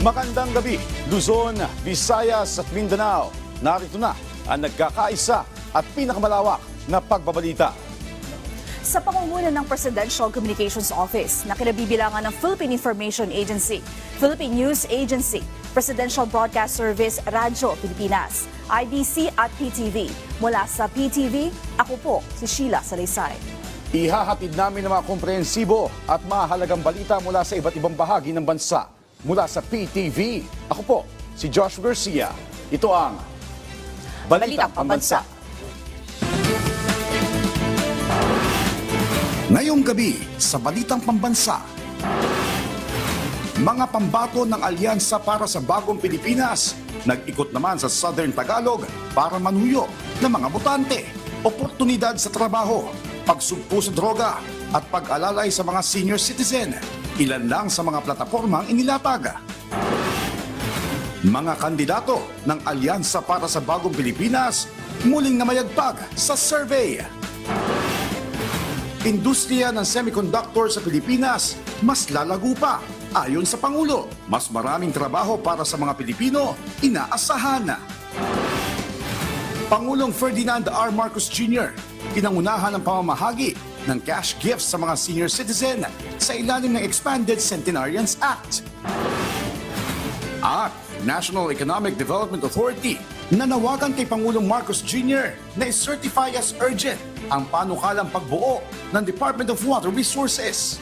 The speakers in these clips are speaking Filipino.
Magandang gabi, Luzon, Visayas at Mindanao. Narito na ang nagkakaisa at pinakamalawak na pagbabalita. Sa pangunguna ng Presidential Communications Office na kinabibilangan ng Philippine Information Agency, Philippine News Agency, Presidential Broadcast Service, Radyo Pilipinas, IBC at PTV. Mula sa PTV, ako po si Sheila Salaysay. Ihahatid namin ang mga komprehensibo at mahalagang balita mula sa iba't ibang bahagi ng bansa. Mula sa PTV, ako po si Josh Garcia. Ito ang Balitang Pambansa. Ngayong gabi sa Balitang Pambansa, mga pambato ng Alyansa para sa Bagong Pilipinas nag-ikot naman sa Southern Tagalog para manuyo ng mga botante, oportunidad sa trabaho, pagsugpo sa droga at pag-alalay sa mga senior citizen. Ilan lang sa mga platapormang inilatag. Mga kandidato ng Alyansa para sa Bagong Pilipinas muling namayagpag sa survey. Industriya ng semiconductor sa Pilipinas mas lalago pa. Ayon sa Pangulo, mas maraming trabaho para sa mga Pilipino inaasahan. Pangulong Ferdinand R. Marcos Jr. pinangunahan ng pamamahagi ng cash gifts sa mga senior citizen sa ilalim ng Expanded Centenarians Act. At National Economic Development Authority nanawagan kay Pangulong Marcos Jr. na i-certify as urgent ang panukalang pagbuo ng Department of Water Resources.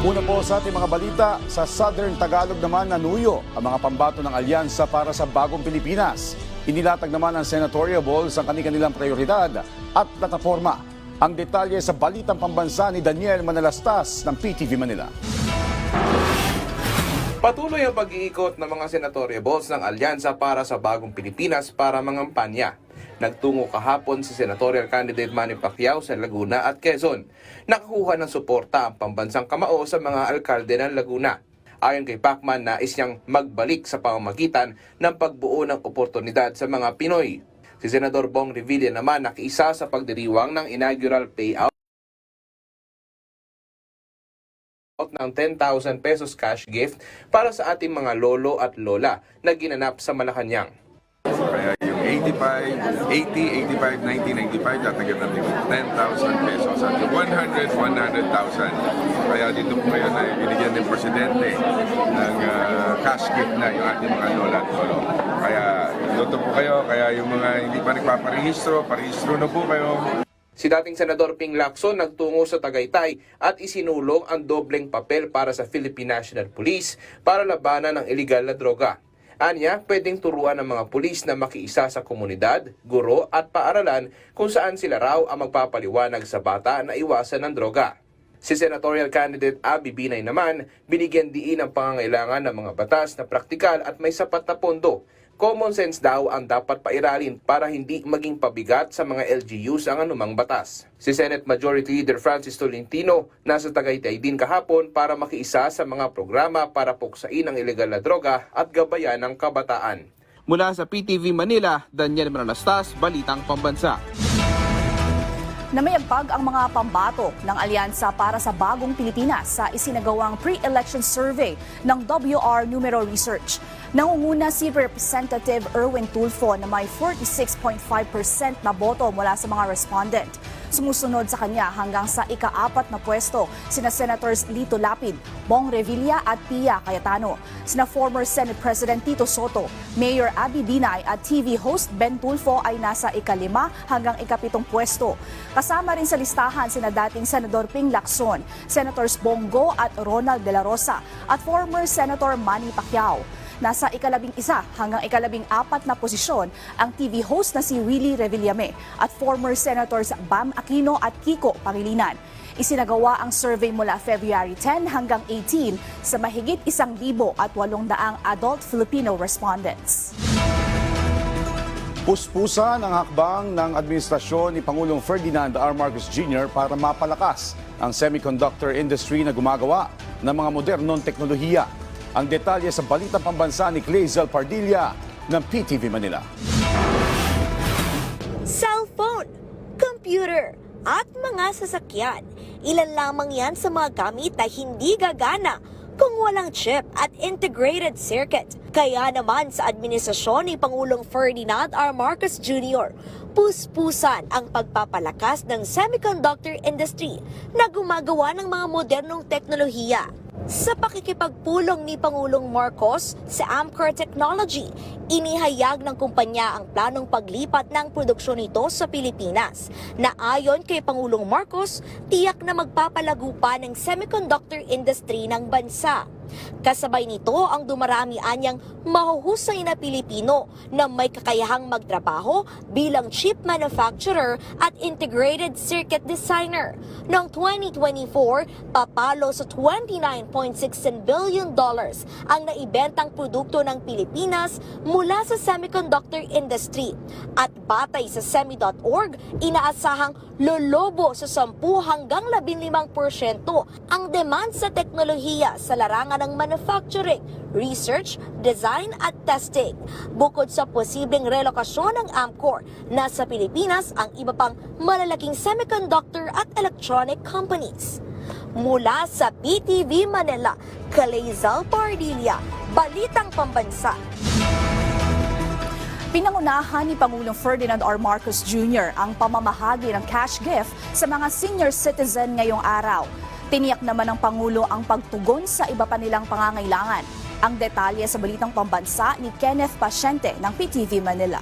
Una po sa ating mga balita, sa Southern Tagalog naman nanuyo ang mga pambato ng Alyansa para sa Bagong Pilipinas. Inilatag naman ng senatorial balls ang kanilang prioridad at plataforma. Ang detalye sa Balitang Pambansa ni Daniel Manalastas ng PTV Manila. Patuloy ang pag-iikot ng mga senatorial balls ng Alyansa para sa Bagong Pilipinas para mangampanya. Nagtungo kahapon si senatorial candidate Manny Pacquiao sa Laguna at Quezon. Nakakuha ng suporta ang pambansang kamao sa mga alkalde ng Laguna. Ayon kay Pacman, nais niyang magbalik sa pamamagitan ng pagbuo ng oportunidad sa mga Pinoy. Si Senador Bong Revilla naman nakiisa sa pagdiriwang ng inaugural payout ng 10,000 pesos cash gift para sa ating mga lolo at lola na ginanap sa Malacanang. Kaya yung 85, 90, 95, tatagyan natin 10,000 pesos. At yung 100,000. Kaya dito po ngayon ay binigyan ng Presidente ng cash gift na yung ating mga lola at lolo. Kaya dito po kayo, kaya yung mga hindi pa nagpaparehistro, parehistro na po kayo. Si dating Senador Ping Lacson nagtungo sa Tagaytay at isinulong ang dobleng papel para sa Philippine National Police para labanan ng iligal na droga. Anya, pwedeng turuan ng mga pulis na makiisa sa komunidad, guro at paaralan kung saan sila raw ang magpapaliwanag sa bata na iwasan ng droga. Si senatorial candidate Abby Binay naman, binigyan diin ang pangangailangan ng mga batas na praktikal at may sapat na pondo. Common sense daw ang dapat pairalin para hindi maging pabigat sa mga LGUs ang anumang batas. Si Senate Majority Leader Francis Tolentino nasa Tagaytay din kahapon para makiisa sa mga programa para puksain ang ilegal na droga at gabayan ng kabataan. Mula sa PTV Manila, Daniel Manalastas, Balitang Pambansa. Namayagpag ang mga pambato ng Alyansa para sa Bagong Pilipinas sa isinagawang pre-election survey ng WR Numero Research. Nangunguna si Representative Erwin Tulfo na may 46.5% na boto mula sa mga respondent. Sumusunod sa kanya hanggang sa ika-4 na pwesto sina Senators Lito Lapid, Bong Revilla at Pia Cayetano, sina former Senate President Tito Soto, Mayor Abby Binay at TV host Ben Tulfo ay nasa ika-5 hanggang ika-7 pwesto. Kasama rin sa listahan sina dating Senador Ping Lacson, Senators Bongo at Ronald De La Rosa at former Senator Manny Pacquiao. Nasa ika-11 hanggang ika-14 na posisyon ang TV host na si Willie Revillame at former Senators Bam Aquino at Kiko Pangilinan. Isinagawa ang survey mula February 10 hanggang 18 sa mahigit 1,800 adult Filipino respondents. Puspusan ang hakbang ng administrasyon ni Pangulong Ferdinand R. Marcos Jr. para mapalakas ang semiconductor industry na gumagawa ng mga modernong teknolohiya. Ang detalye sa Balitang Pambansa ni Clazel Pardilla ng PTV Manila. Cellphone, computer, at mga sasakyan. ilan lamang yan sa mga gamit na hindi gagana kung walang chip at integrated circuit. Kaya naman sa administrasyon ni Pangulong Ferdinand R. Marcos Jr., puspusan ang pagpapalakas ng semiconductor industry na gumagawa ng mga modernong teknolohiya. Sa pakikipagpulong ni Pangulong Marcos sa Amkor Technology, inihayag ng kumpanya ang planong paglipat ng produksyon nito sa Pilipinas na ayon kay Pangulong Marcos, tiyak na magpapalago pa ng semiconductor industry ng bansa. Kasabay nito ang dumarami anyang mahuhusay na Pilipino na may kakayahang magtrabaho bilang chip manufacturer at integrated circuit designer. Noong 2024, papalo sa $29.16 billion ang naibentang produkto ng Pilipinas mula sa semiconductor industry. At batay sa semi.org, inaasahang lolobo sa 10 hanggang 15% ang demand sa teknolohiya sa larangan ng manufacturing, research, design at testing. Bukod sa posibleng relokasyon ng Amkor, nasa Pilipinas ang iba pang malalaking semiconductor at electronic companies. Mula sa PTV Manila, Kalezal Pardilla, Balitang Pambansa. Pinangunahan ni Pangulong Ferdinand R. Marcos Jr. ang pamamahagi ng cash gift sa mga senior citizen ngayong araw. Tiniyak naman ng Pangulo ang pagtugon sa iba pa nilang pangangailangan. Ang detalye sa Balitang Pambansa ni Kenneth Pasyente ng PTV Manila.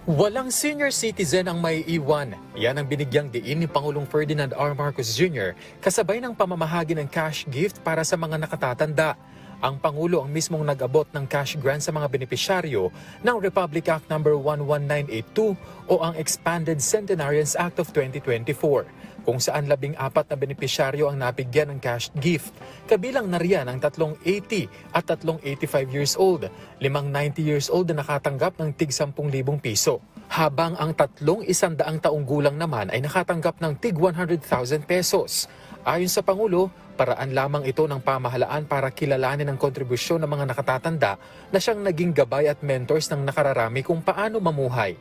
Walang senior citizen ang may iwan. Yan ang binigyang diin ni Pangulong Ferdinand R. Marcos Jr. kasabay ng pamamahagi ng cash gift para sa mga nakatatanda. Ang Pangulo ang mismong nag-abot ng cash grant sa mga benepisyaryo ng Republic Act No. 11982 o ang Expanded Centenarians Act of 2024. Kung saan 14 na benepisyaryo ang nabigyan ng cash gift. Kabilang na riyan ang 380 at 385 years old, 5 90 years old na nakatanggap ng tig 10,000 piso. Habang ang 300 taong gulang naman ay nakatanggap ng tig 100,000 pesos. Ayon sa Pangulo, paraan lamang ito ng pamahalaan para kilalanin ang kontribusyon ng mga nakatatanda na siyang naging gabay at mentors ng nakararami kung paano mamuhay.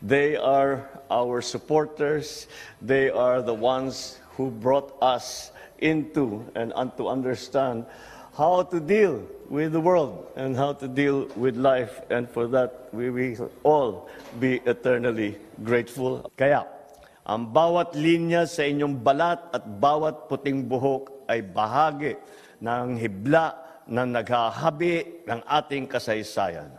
They are our supporters. They are the ones who brought us into and to understand how to deal with the world and how to deal with life. And for that, we will all be eternally grateful. Kaya, ang bawat linya sa inyong balat at bawat puting buhok ay bahagi ng hibla na naghahabi ng ating kasaysayan.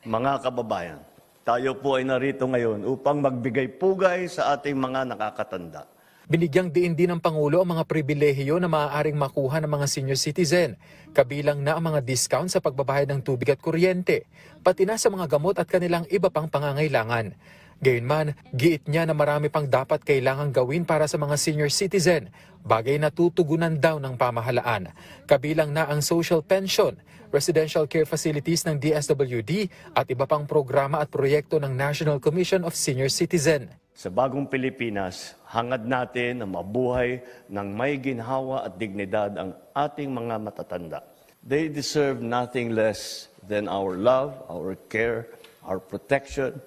Mga kababayan, tayo po ay narito ngayon upang magbigay pugay sa ating mga nakakatanda. Binigyang diin din ng Pangulo ang mga pribilehiyo na maaaring makuha ng mga senior citizen, kabilang na ang mga discount sa pagbabayad ng tubig at kuryente, pati na sa mga gamot at kanilang iba pang pangangailangan. Gayunman, giit niya na marami pang dapat kailangang gawin para sa mga senior citizen, bagay na tutugunan daw ng pamahalaan. Kabilang na ang social pension, residential care facilities ng DSWD at iba pang programa at proyekto ng National Commission of Senior Citizen. Sa bagong Pilipinas, hangad natin na mabuhay ng may ginhawa at dignidad ang ating mga matatanda. They deserve nothing less than our love, our care, our protection,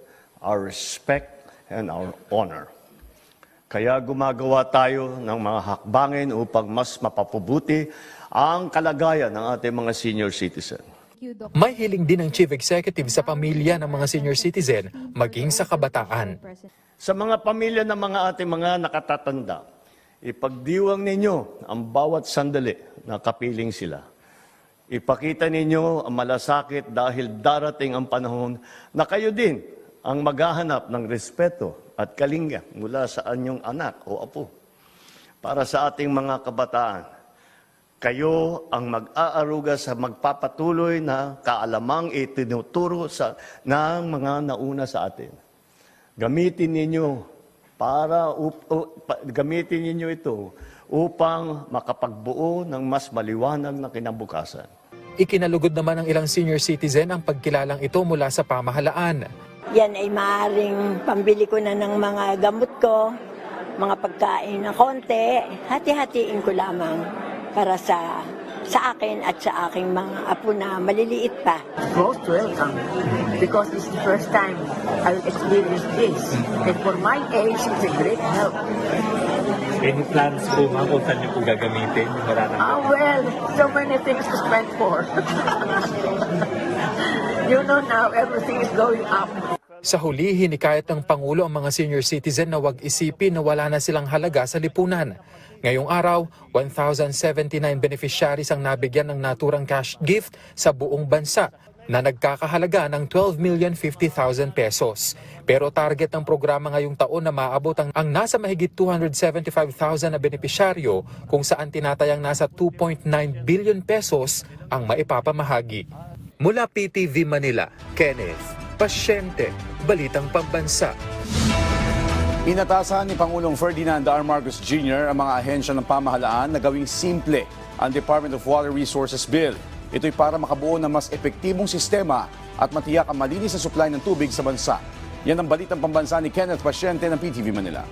our respect, and our honor. Kaya gumagawa tayo ng mga hakbangin upang mas mapapabuti ang kalagayan ng ating mga senior citizen. May hiling din ng Chief Executive sa pamilya ng mga senior citizen, maging sa kabataan. Sa mga pamilya ng mga ating mga nakatatanda, ipagdiwang ninyo ang bawat sandali na kapiling sila. Ipakita ninyo ang malasakit dahil darating ang panahon na kayo din ang maghahanap ng respeto at kalinga mula sa anyong anak o apo. Para sa ating mga kabataan, kayo ang mag-aaruga sa magpapatuloy na kaalamang itinuturo ng mga nauna sa atin. Gamitin ninyo ito upang makapagbuo ng mas maliwanag na kinabukasan. Ikinalugod naman ng ilang senior citizen ang pagkilalang ito mula sa pamahalaan. Yan ay maaaring pambili ko na ng mga gamot ko, mga pagkain na konti, hati-hatiin ko lamang para sa sa akin at sa aking mga apo na maliliit pa. Most welcome because it's the first time I will experience this. And for my age, it's a great help. Any plans po ma'am kung saan niyo po gagamitin yung mararamdaman? Well, so many things to spend for. You know now, everything is going up. Sa huli, hinikayat ng Pangulo ang mga senior citizen na huwag isipin na wala na silang halaga sa lipunan. Ngayong araw, 1,079 beneficiaries ang nabigyan ng naturang cash gift sa buong bansa na nagkakahalaga ng 12,050,000 pesos. Pero target ng programa ngayong taon na maabot ang nasa mahigit 275,000 na benepisyaryo kung saan tinatayang nasa 2.9 billion pesos ang maipapamahagi. Mula PTV Manila, Kenneth Pasyente, Balitang Pambansa. Inatasan ni Pangulong Ferdinand R. Marcos Jr. ang mga ahensya ng pamahalaan na gawing simple ang Department of Water Resources Bill. Ito'y para makabuo ng mas epektibong sistema at matiyak ang malinis na supply ng tubig sa bansa. Yan ang Balitang Pambansa ni Kenneth Pasyente ng PTV Manila.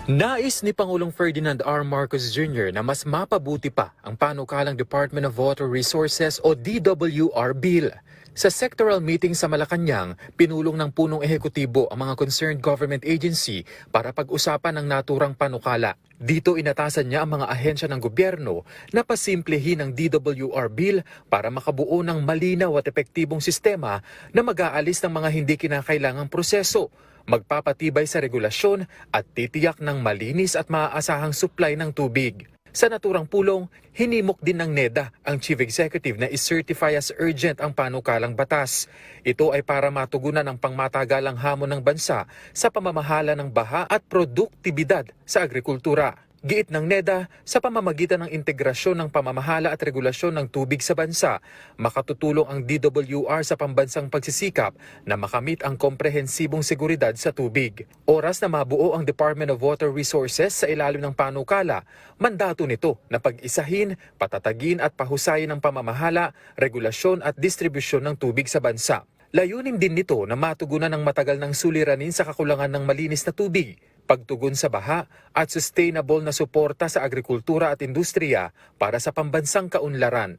Nais ni Pangulong Ferdinand R. Marcos Jr. na mas mapabuti pa ang panukalang Department of Water Resources o DWR Bill. Sa sectoral meeting sa Malacanang, pinulong ng punong ehekutibo ang mga concerned government agency para pag-usapan ang naturang panukala. Dito inatasan niya ang mga ahensya ng gobyerno na pasimplehin ang DWR Bill para makabuo ng malinaw at epektibong sistema na mag-aalis ng mga hindi kinakailangang proseso, magpapatibay sa regulasyon at titiyak ng malinis at maaasahang supply ng tubig. Sa naturang pulong, hinimok din ng NEDA ang Chief Executive na i-certify as urgent ang panukalang batas. Ito ay para matugunan ang pangmatagalang hamon ng bansa sa pamamahala ng baha at produktibidad sa agrikultura. Giit ng NEDA, sa pamamagitan ng integrasyon ng pamamahala at regulasyon ng tubig sa bansa, makatutulong ang DWR sa pambansang pagsisikap na makamit ang komprehensibong seguridad sa tubig. Oras na mabuo ang Department of Water Resources sa ilalim ng panukala, mandato nito na pag-isahin, patatagin at pahusayin ang pamamahala, regulasyon at distribusyon ng tubig sa bansa. Layunin din nito na matugunan ang matagal ng suliranin sa kakulangan ng malinis na tubig, pagtugon sa baha at sustainable na suporta sa agrikultura at industriya para sa pambansang kaunlaran.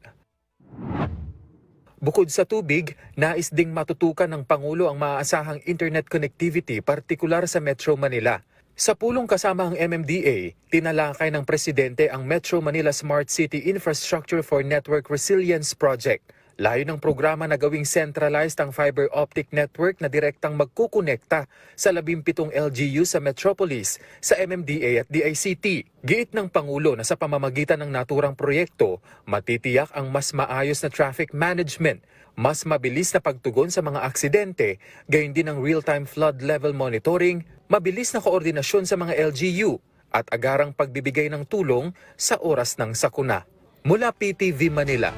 Bukod sa tubig, nais ding matutukan ng Pangulo ang maaasahang internet connectivity partikular sa Metro Manila. Sa pulong kasama ang MMDA, tinalakay ng Presidente ang Metro Manila Smart City Infrastructure for Network Resilience Project. Layo ng programa na gawing centralized ang fiber optic network na direktang magkukonekta sa 17 LGU sa Metropolis, sa MMDA at DICT. Giit ng Pangulo na sa pamamagitan ng naturang proyekto, matitiyak ang mas maayos na traffic management, mas mabilis na pagtugon sa mga aksidente, gayon din ang real-time flood level monitoring, mabilis na koordinasyon sa mga LGU, at agarang pagbibigay ng tulong sa oras ng sakuna. Mula PTV Manila,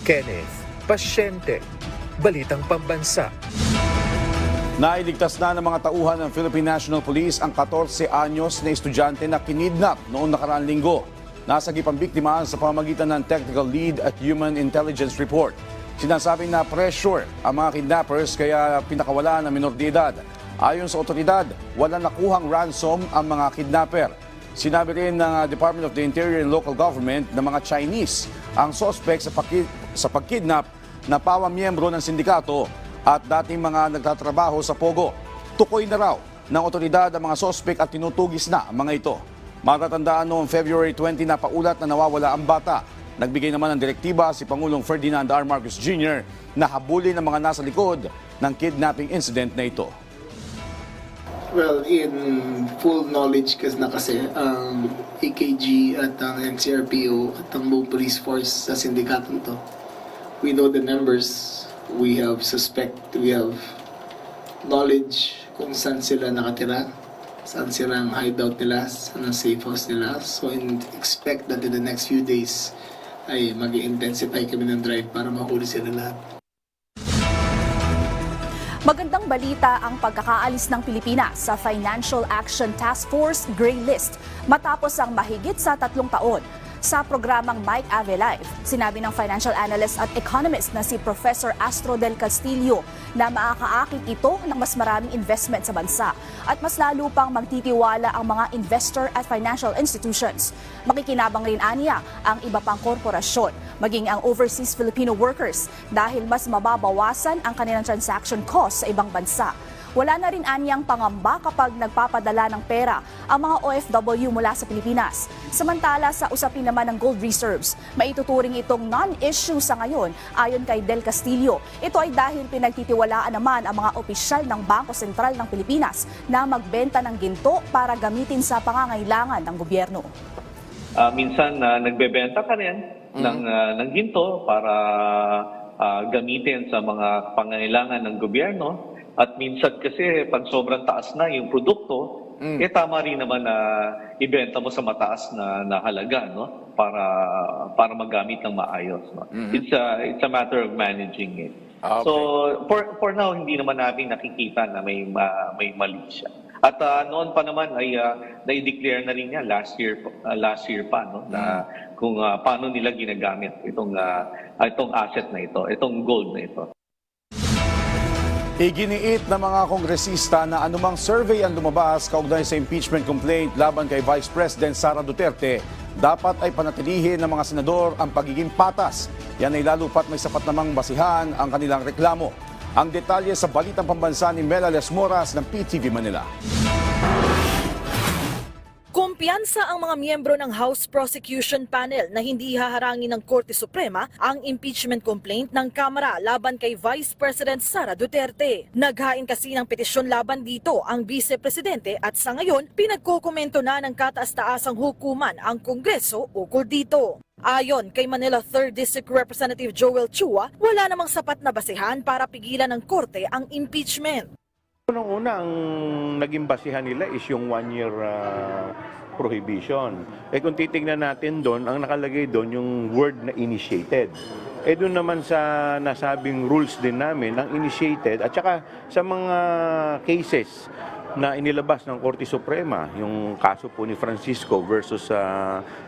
Kenneth Pasyente, Balitang Pambansa. Nailigtas na ng mga tauhan ng Philippine National Police ang 14 anyos na estudyante na kinidnap noong nakaraang linggo. Nasagip ang biktima sa pamamagitan ng Technical Lead at Human Intelligence Report. Sinasabing na pressure ang mga kidnappers kaya pinakawala ng minor de edad. Ayon sa otoridad, wala nakuhang ransom ang mga kidnapper. Sinabi rin ng Department of the Interior and Local Government na mga Chinese ang suspect sa pagkidnap na pawang-miyembro ng sindikato at dating mga nagtatrabaho sa Pogo. Tukoy na raw ng otoridad ang mga suspect at tinutugis na ang mga ito. Matatandaan noong February 20 na paulat na nawawala ang bata. Nagbigay naman ng direktiba si Pangulong Ferdinand R. Marcos Jr. na habulin ang mga nasa likod ng kidnapping incident na ito. Well, in full knowledge na kasi ang EKG at ang NCRPO at ang buong police force sa sindikatong to. We know the numbers, we have knowledge kung saan sila nakatira, saan sila ang hideout nila, saan ang safe house nila. So expect that in the next few days ay mag-intensify kami ng drive para mahuli sila lahat. Magandang balita ang pagkakaalis ng Pilipinas sa Financial Action Task Force Gray List matapos ang mahigit sa 3 taon. Sa programang Mike Ave Live, sinabi ng financial analyst at economist na si Professor Astro del Castillo na makakaakit ito ng mas maraming investment sa bansa at mas lalo pang magtitiwala ang mga investor at financial institutions. Makikinabang rin aniya ang iba pang korporasyon, maging ang overseas Filipino workers dahil mas mababawasan ang kanilang transaction cost sa ibang bansa. Wala na rin anyang pangamba kapag nagpapadala ng pera ang mga OFW mula sa Pilipinas. Samantala sa usapin naman ng gold reserves, maituturing itong non-issue sa ngayon ayon kay Del Castillo. Ito ay dahil pinagtitiwalaan naman ang mga opisyal ng Bangko Sentral ng Pilipinas na magbenta ng ginto para gamitin sa pangangailangan ng gobyerno. Minsan nagbebenta ka rin ng ginto para gamitin sa mga pangangailangan ng gobyerno. At minsan kasi pag sobrang taas na yung produkto, tama rin naman na ibenta mo sa mataas na halaga, no? Para magamit ng maayos, no? It's a matter of managing it. Okay. So for now hindi naman natin nakikita na may mali siya. At noon pa naman ay na-declare na rin niya last year pa, no, na kung paano nila ginagamit itong asset na ito, itong gold na ito. Iginiit ng mga kongresista na anumang survey ang lumabas kaugnay sa impeachment complaint laban kay Vice President Sara Duterte, dapat ay panatilihin ng mga senador ang pagiging patas. Yan ay lalo pat may sapat namang basihan ang kanilang reklamo. Ang detalye sa Balitang Pambansa ni Mela Lesmoras ng PTV Manila. Kumpiyansa ang mga miyembro ng House Prosecution Panel na hindi haharangin ng Korte Suprema ang impeachment complaint ng Kamara laban kay Vice President Sara Duterte. Naghain kasi ng petisyon laban dito ang Vice Presidente at sa ngayon pinagkukomento na ng kataas-taasang hukuman ang Kongreso ukol dito. Ayon kay Manila 3rd District Representative Joel Chua, wala namang sapat na basehan para pigilan ng Korte ang impeachment. Unang-una, ang naging basihan nila is yung 1-year prohibition. Kung titignan natin doon, ang nakalagay doon yung word na initiated. Doon naman sa nasabing rules din namin, ang initiated, at saka sa mga cases na inilabas ng Korte Suprema, yung kaso po ni Francisco versus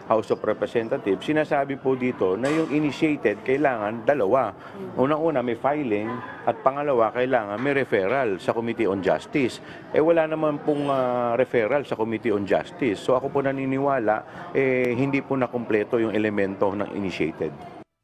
House of Representatives, sinasabi po dito na yung initiated kailangan dalawa. Unang-una may filing at pangalawa kailangan may referral sa Committee on Justice. Wala naman pong referral sa Committee on Justice. So ako po naniniwala, hindi po nakumpleto yung elemento ng initiated.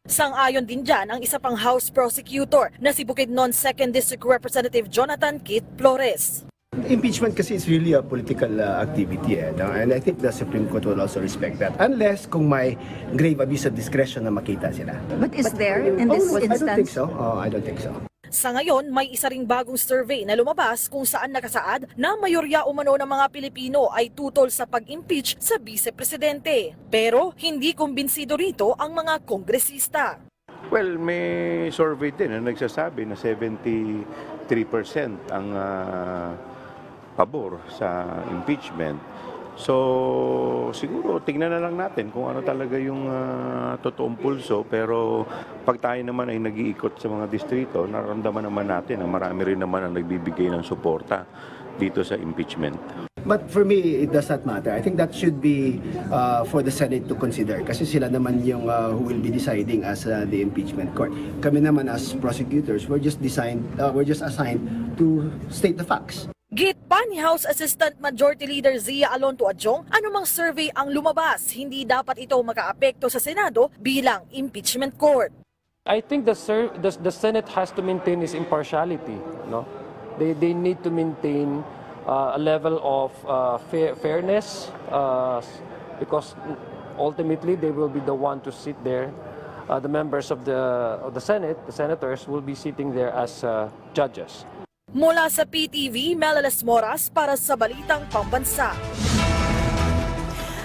Sang-ayon din dyan ang isa pang House Prosecutor na si Bukidnon 2nd District Representative Jonathan Kit Flores. Impeachment kasi is really a political activity, no? And I think the Supreme Court will also respect that. Unless kung may grave abuse of discretion na makita sila. But is there in this instance? I don't think so. I don't think so. Sa ngayon, may isa ring bagong survey na lumabas kung saan nakasaad na mayorya umano ng mga Pilipino ay tutol sa pag-impeach sa Vice-Presidente. Pero hindi kumbinsido rito ang mga kongresista. Well, may survey din na nagsasabi na 73% ang pabor sa impeachment. So, siguro tingnan na lang natin kung ano talaga yung totoong pulso. Pero pag tayo naman ay nag-iikot sa mga distrito, nararamdaman naman natin na marami rin naman ang nagbibigay ng suporta dito sa impeachment. But for me, it does not matter. I think that should be for the Senate to consider. Kasi sila naman yung who will be deciding as the impeachment court. Kami naman as prosecutors, we're just assigned to state the facts. Git pa ni House Assistant Majority Leader Zia Alonto Adjong, anumang survey ang lumabas, hindi dapat ito makaapekto sa Senado bilang impeachment court. I think the Senate has to maintain its impartiality. No, they need to maintain a level of fairness because ultimately they will be the one to sit there. The members of the Senate, the senators, will be sitting there as judges. Mula sa PTV, Mela Lesmoras para sa Balitang Pambansa.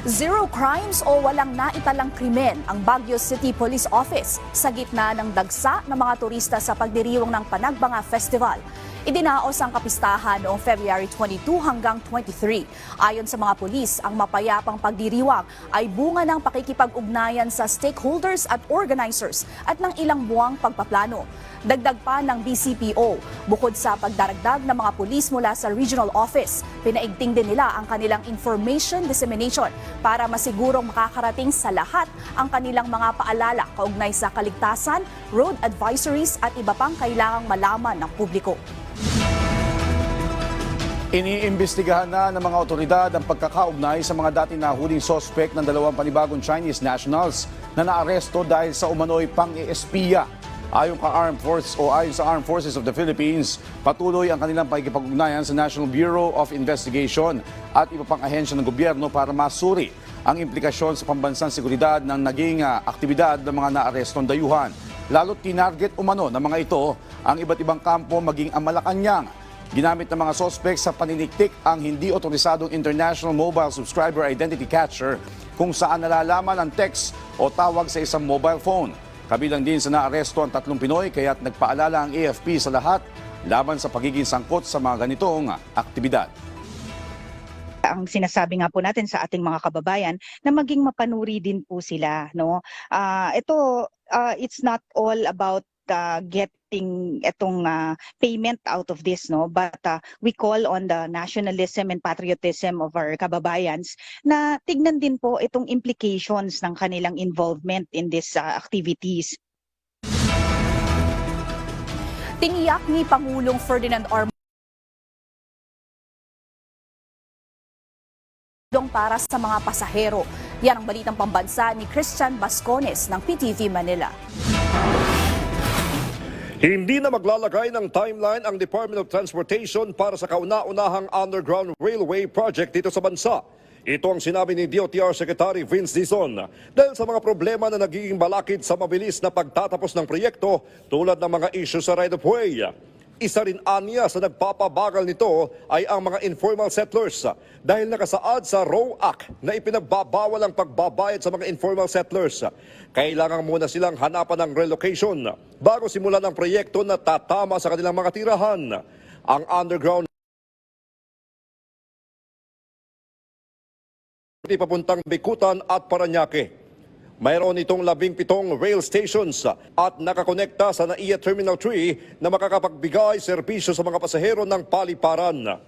Zero crimes o walang naitalang krimen ang Baguio City Police Office sa gitna ng dagsa ng mga turista sa pagdiriwang ng Panagbanga Festival. Idinaos ang kapistahan noong February 22 hanggang 23. Ayon sa mga pulis, ang mapayapang pagdiriwang ay bunga ng pakikipag-ugnayan sa stakeholders at organizers at ng ilang buwang pagpaplano. Dagdag pa ng BCPO, bukod sa pagdaragdag ng mga pulis mula sa regional office, pinaigting din nila ang kanilang information dissemination para masigurong makakarating sa lahat ang kanilang mga paalala kaugnay sa kaligtasan, road advisories at iba pang kailangang malaman ng publiko. Iniimbestigahan na ng mga otoridad ang pagkakaugnay sa mga dati nahuling sospek ng 2 panibagong Chinese nationals na naaresto dahil sa umano'y pang-espiya. Ayon sa Armed Forces of the Philippines, patuloy ang kanilang pakikipag-ugnayan sa National Bureau of Investigation at iba pang ahensya ng gobyerno para masuri ang implikasyon sa pambansang seguridad ng naging aktibidad ng mga naarestong dayuhan. Lalo't tinarget umano ng mga ito ang iba't ibang kampo maging ang Malacanang. Ginamit ng mga sospek sa paniniktik ang hindi otorisadong International Mobile Subscriber Identity Catcher kung saan nalalaman ang text o tawag sa isang mobile phone. Kabilang din sa naaresto ang 3 Pinoy kaya't nagpaalala ang AFP sa lahat laban sa pagiging sangkot sa mga ganitong aktibidad. Ang sinasabi nga po natin sa ating mga kababayan na maging mapanuri din po sila, no? It's not all about getting itong payment out of this, no, but we call on the nationalism and patriotism of our kababayans na tignan din po itong implications ng kanilang involvement in these activities. Tiniyak ni Pangulong Ferdinand R. para sa mga pasahero. Yan ang balitang pambansa ni Christian Bascones ng PTV Manila. Hindi na maglalagay ng timeline ang Department of Transportation para sa kauna-unahang underground railway project dito sa bansa. Ito ang sinabi ni DOTR Secretary Vince Dizon dahil sa mga problema na nagiging balakid sa mabilis na pagtatapos ng proyekto tulad ng mga issue sa right-of-way. Isa rin aniya sa nagpapabagal nito ay ang mga informal settlers dahil nakasaad sa ROW Act na ipinagbabawal ang pagbabayad sa mga informal settlers. Kailangan muna silang hanapan ng relocation bago simulan ang proyekto na tatama sa kanilang mga tirahan. Ang underground papuntang Bikutan at Parañaque. Mayroon itong 17 rail stations at nakakonekta sa NAIA Terminal 3 na makakapagbigay serbisyo sa mga pasahero ng paliparan.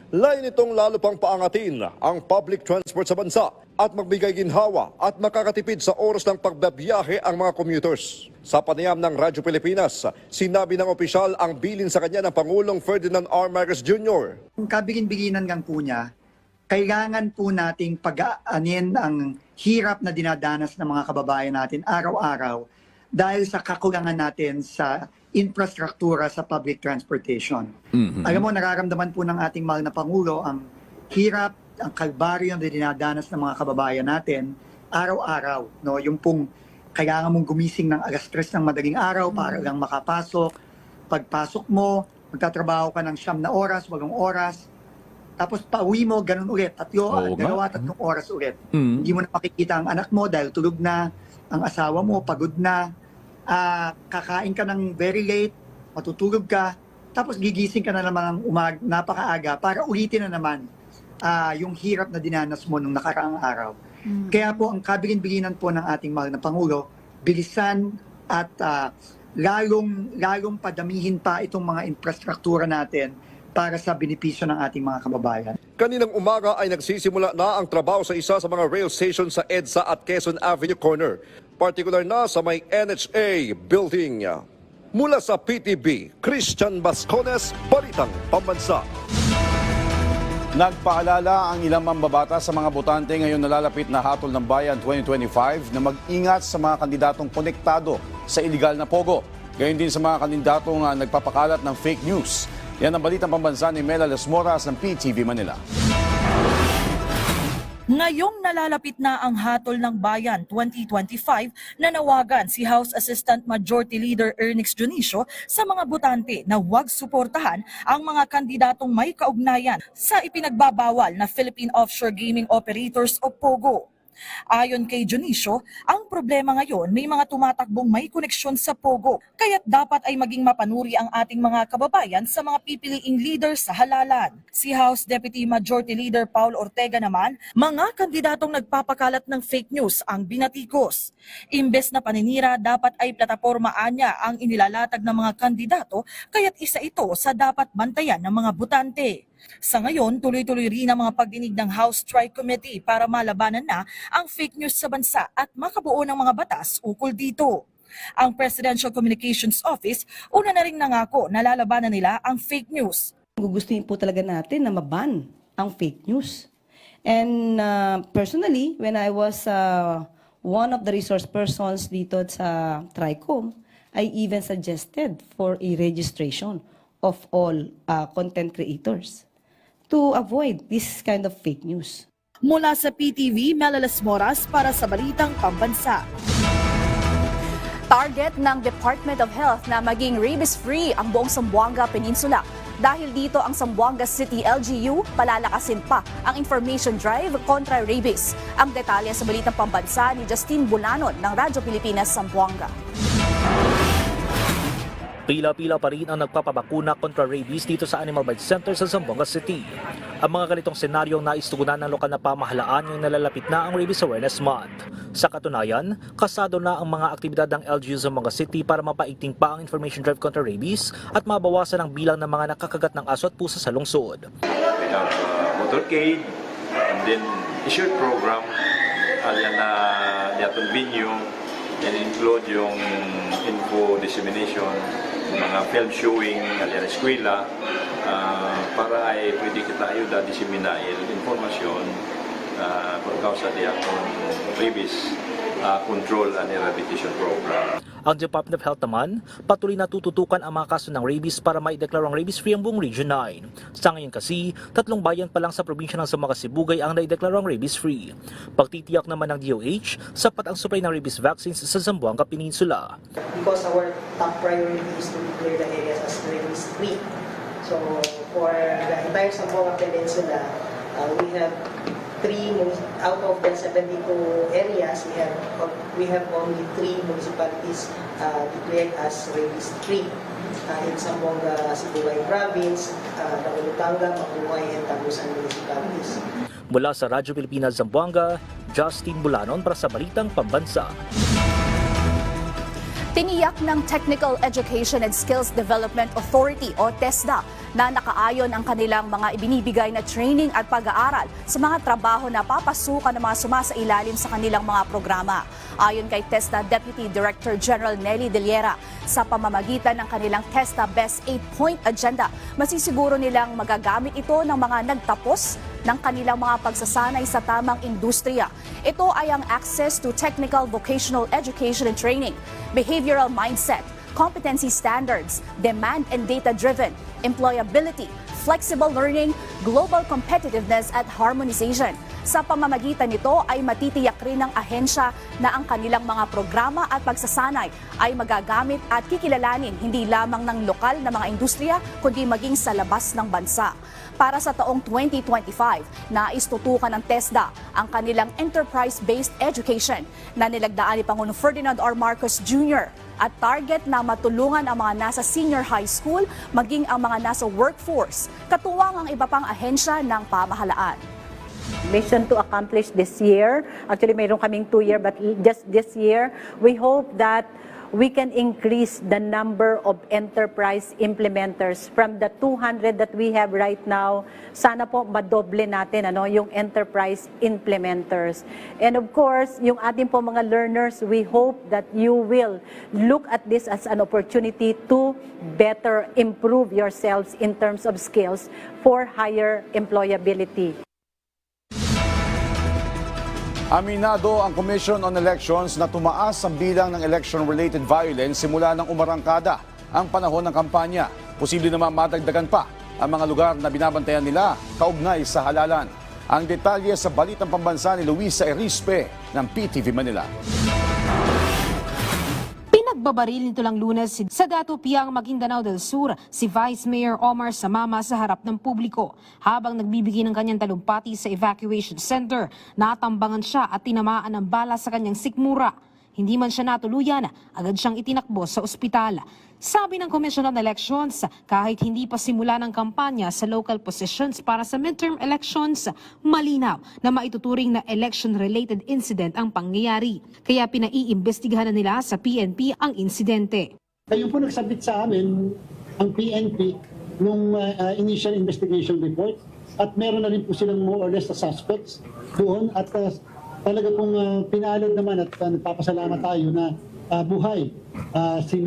Layo nitong lalo pang paangatin ang public transport sa bansa at magbigay ginhawa at makakatipid sa oras ng pagbabiyahe ang mga commuters. Sa panayam ng Radyo Pilipinas, sinabi ng opisyal ang bilin sa kanya ng Pangulong Ferdinand R. Marcos Jr. Kung kabigin-biginan lang po niya, kailangan po nating pag-aanin ang hirap na dinadanas ng mga kababayan natin araw-araw dahil sa kakulangan natin sa infrastruktura sa public transportation. Alam mo, nararamdaman po ng ating mahal na Pangulo ang hirap, ang kalbaryo na dinadanas ng mga kababayan natin araw-araw. No? Yung pong kailangan mong gumising ng alas 3 ng madaling araw para lang makapasok. Pagpasok mo, magtatrabaho ka ng 9 na oras, 8 oras, tapos pauwi mo, ganun ulit. 3 oras ulit. Hindi mo na makikita ang anak mo dahil tulog na, ang asawa mo, pagod na, kakain ka ng very late, matutulog ka, tapos gigising ka na naman ng napakaaga para ulitin na naman yung hirap na dinanas mo nung nakaraang araw. Kaya po ang kabilin-bilinan po ng ating mahal na Pangulo, bilisan at lalong padamihin pa itong mga infrastruktura natin para sa benepisyo ng ating mga kababayan. Kaninang umaga ay nagsisimula na ang trabaho sa isa sa mga rail station sa EDSA at Quezon Avenue Corner, partikular na sa may NHA building. Mula sa PTV, Christian Bascones, Balitang Pambansa. Nagpaalala ang ilang mambabatas sa mga botante ngayon nalalapit na hatol ng bayan 2025 na mag-ingat sa mga kandidatong konektado sa iligal na pogo. Gayon din sa mga kandidatong nagpapakalat ng fake news. Yan ang balitang pambansa ni Mela Las Moras ng PTV Manila. Ngayong nalalapit na ang Hatol ng Bayan 2025, nanawagan si House Assistant Majority Leader Ernix Junicio sa mga botante na huwag suportahan ang mga kandidatong may kaugnayan sa ipinagbabawal na Philippine Offshore Gaming Operators o POGO. Ayon kay Dionisio, ang problema ngayon may mga tumatakbong may koneksyon sa Pogo, kaya't dapat ay maging mapanuri ang ating mga kababayan sa mga pipiliing leader sa halalan. Si House Deputy Majority Leader Paul Ortega naman, mga kandidatong nagpapakalat ng fake news ang binatikos. Imbes na paninira, dapat ay platapormaan niya ang inilalatag ng mga kandidato, kaya't isa ito sa dapat bantayan ng mga botante. Sa ngayon, tuloy-tuloy rin ang mga pagdinig ng House Tri-Committee para malabanan na ang fake news sa bansa at makabuo ng mga batas ukol dito. Ang Presidential Communications Office una na ring nangako na lalabanan nila ang fake news. Gugustuhin po talaga natin na maban ang fake news. And personally, when I was one of the resource persons dito sa TRICOM, I even suggested for a registration of all content creators to avoid this kind of fake news. Mula sa PTV, Melalas Moras para sa Balitang Pambansa. Target ng Department of Health na maging rabies-free ang buong Zamboanga Peninsula. Dahil dito ang Zamboanga City LGU, palalakasin pa ang information drive kontra rabies. Ang detalye sa Balitang Pambansa ni Justine Bulanon ng Radyo Pilipinas, Zamboanga. Pila-pila pa rin ang nagpapabakuna kontra rabies dito sa Animal Birth Center sa Zamboanga City. Ang mga ganitong senaryong naistugunan ng lokal na pamahalaan yung nalalapit na ang Rabies Awareness Month. Sa katunayan, kasado na ang mga aktibidad ng LGU Zamboanga City para mapaigting pa ang information drive kontra rabies at mabawasan ang bilang ng mga nakakagat ng aso at pusa sa lungsod. We have motorcade and then a short program alyan na diaton venue and include yung info dissemination, mga film showing, alyan eskwela, para ay pwede kita ayuda disiminail informasyon pagkausa di akong rabies control and eradication program. Ang Department of Health naman, patuloy na tututukan ang mga kaso ng rabies para maideklarang rabies-free ang buong Region 9. Sa ngayon kasi, 3 bayan pa lang sa probinsya ng Zamboanga Sibugay ang naideklarang rabies-free. Pagtitiyak naman ng DOH, sapat ang supply ng rabies vaccines sa Zamboanga Peninsula. Because our top priority is to declare the areas as rabies-free. So for the entire Zamboanga Peninsula, we have 3 out of the 72 areas, we have only 3 municipalities declared as rabies-free. In Zamboanga Sibugay Province, Naulutanga, Mabuhay, and Tagusan municipalities. Mula sa Radyo Pilipinas Zamboanga, Justine Bulanon para sa Balitang Pambansa. Tiniyak ng Technical Education and Skills Development Authority o TESDA na nakaayon ang kanilang mga ibinibigay na training at pag-aaral sa mga trabaho na papasukan ng mga sumasailalim sa kanilang mga programa. Ayon kay TESDA Deputy Director General Nelly Deliera, sa pamamagitan ng kanilang TESDA Best 8-Point Agenda, masisiguro nilang magagamit ito ng mga nagtapos ng kanilang mga pagsasanay sa tamang industriya. Ito ay ang access to technical vocational education and training, behavioral mindset, competency standards, demand and data-driven, employability, flexible learning, global competitiveness at harmonization. Sa pamamagitan nito ay matitiyak rin ng ahensya na ang kanilang mga programa at pagsasanay ay magagamit at kikilalanin hindi lamang ng lokal na mga industriya kundi maging sa labas ng bansa. Para sa taong 2025, nais tutukan ng TESDA ang kanilang enterprise-based education na nilagdaan ni Pangulong Ferdinand R. Marcos Jr. at target na matulungan ang mga nasa senior high school maging ang mga nasa workforce, katuwang ang iba pang ahensya ng pamahalaan. Mission to accomplish this year. Actually, mayroon kaming 2 year, but just this year, we hope that we can increase the number of enterprise implementers from the 200 that we have right now. Sana po madoble natin yung enterprise implementers. And of course, yung ating po mga learners, we hope that you will look at this as an opportunity to better improve yourselves in terms of skills for higher employability. Aminado ang Commission on Elections na tumaas ang bilang ng election-related violence simula ng umarangkada ang panahon ng kampanya. Posible naman madagdagan pa ang mga lugar na binabantayan nila kaugnay sa halalan. Ang detalye sa Balitang Pambansa ni Luisa Erispe ng PTV Manila. Pagbabaril nito lang Lunes sa Dato Piang, Maguindanao del Sur, si Vice Mayor Omar Samama sa harap ng publiko. Habang nagbibigay ng kanyang talumpati sa evacuation center, natambangan siya at tinamaan ng bala sa kanyang sikmura. Hindi man siya natuluyan, agad siyang itinakbo sa ospital. Sabi ng Commission on Elections, kahit hindi pa simula ng kampanya sa local positions para sa midterm elections, malinaw na maituturing na election-related incident ang pangyayari. Kaya pinaiimbestigahan na nila sa PNP ang insidente. Kayo po nagsabit sa amin ang PNP nung initial investigation report at meron na rin po silang more or less na suspects doon at talaga pong pinalad naman at nagpapasalamat tayo na buhay si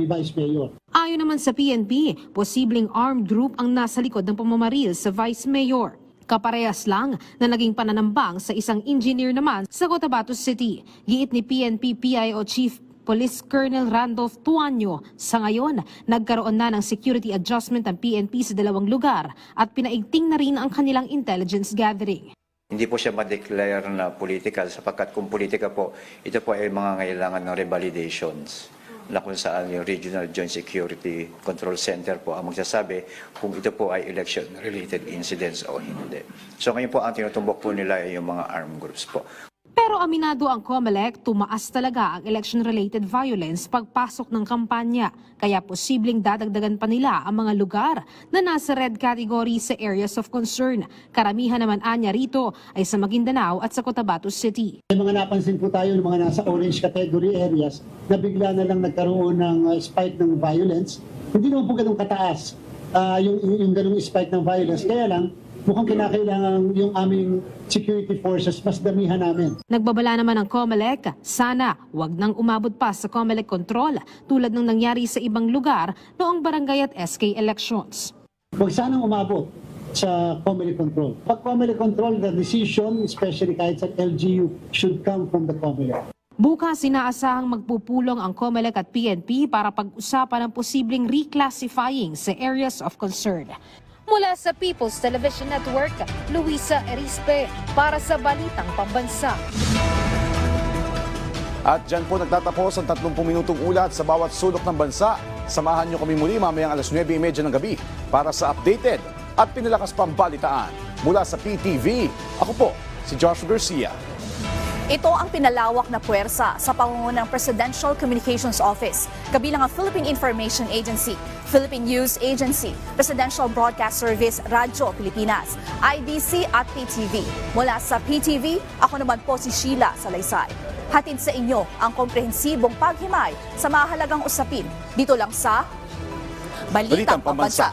Vice Mayor. Ayon naman sa PNP, posibleng armed group ang nasa likod ng pamamaril sa Vice Mayor. Kaparehas lang na naging pananambang sa isang engineer naman sa Cotabato City. Giit ni PNP PIO Chief Police Colonel Randolph Tuanyo, sa ngayon, nagkaroon na ng security adjustment ang PNP sa dalawang lugar at pinaigting na rin ang kanilang intelligence gathering. Hindi po siya ma-declare na political sapagkat kung politika po, ito po ay mga ngailangan ng revalidations na kung saan yung Regional Joint Security Control Center po ang magsasabi kung ito po ay election-related incidents o hindi. So ngayon po ang tinutumbok po nila ay yung mga armed groups po. Pero aminado ang COMELEC, tumaas talaga ang election-related violence pagpasok ng kampanya. Kaya posibleng dadagdagan pa nila ang mga lugar na nasa red category sa areas of concern. Karamihan naman anya rito ay sa Maguindanao at sa Cotabato City. May mga napansin po tayo ng mga nasa orange category areas na bigla na lang nagkaroon ng spike ng violence. Hindi naman po ganun kataas yung ganung spike ng violence. Kaya lang, mukhang kinakailangan yung aming security forces mas damihan namin. Nagbabala naman ang COMELEC, sana wag nang umabot pa sa COMELEC control tulad ng nangyari sa ibang lugar noong barangay at SK elections. Huwag sanang umabot sa COMELEC control. Pag COMELEC control, the decision, especially kahit sa LGU, should come from the COMELEC. Bukas inaasahang magpupulong ang COMELEC at PNP para pag-usapan ang posibleng reclassifying sa areas of concern. Mula sa People's Television Network, Luisa Erispe para sa Balitang Pambansa. At dyan po nagtatapos ang 30 minutong ulat sa bawat sulok ng bansa. Samahan niyo kami muli mamayang alas 9:30 ng gabi para sa updated at pinalakas pang balitaan. Mula sa PTV, ako po si Joshua Garcia. Ito ang pinalawak na puwersa sa pangunguna ng Presidential Communications Office, kabilang ang Philippine Information Agency, Philippine News Agency, Presidential Broadcast Service, Radyo Pilipinas, IBC at PTV. Mula sa PTV, ako naman po si Sheila Salaysay. Hatid sa inyo ang komprehensibong paghimay sa mahalagang usapin dito lang sa Balitang Pambansa.